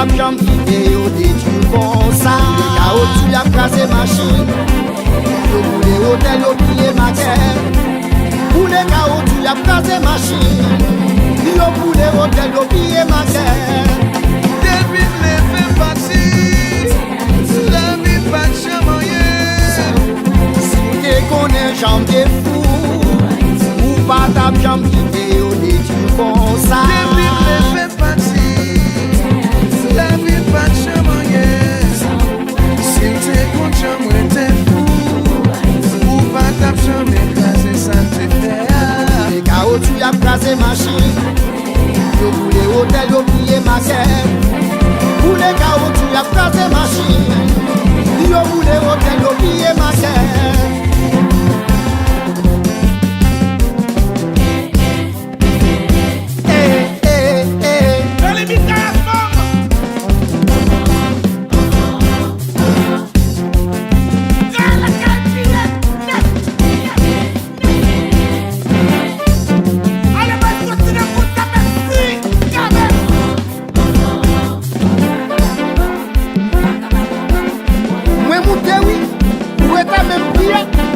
pas jam quitter yo détruit bon ça. Les chaos tu a crasé machine. Yo boule hôtel yo pillé maquette. Pour les chaos tu a crasé machine. Yo boule hôtel yo pillé maquette. Depuis les fait partie, la vie pas de chamaillé. Si t'es connais jambe de fou, ou pas ta jambe quitter yo détruit bon ça. Depuis les fait partie, la vie pas de chamaillé. Si t'es content, moi t'es fou, ou pas ta jambe écrasée, ça te fait. Les chaos tu a crasé machine. Yo boule hôtel yo pillé maquette. Pour les chaos tu a crasé machine. Yo boule hôtel yo pillé maquette. Moi monter oui, ou est même pire.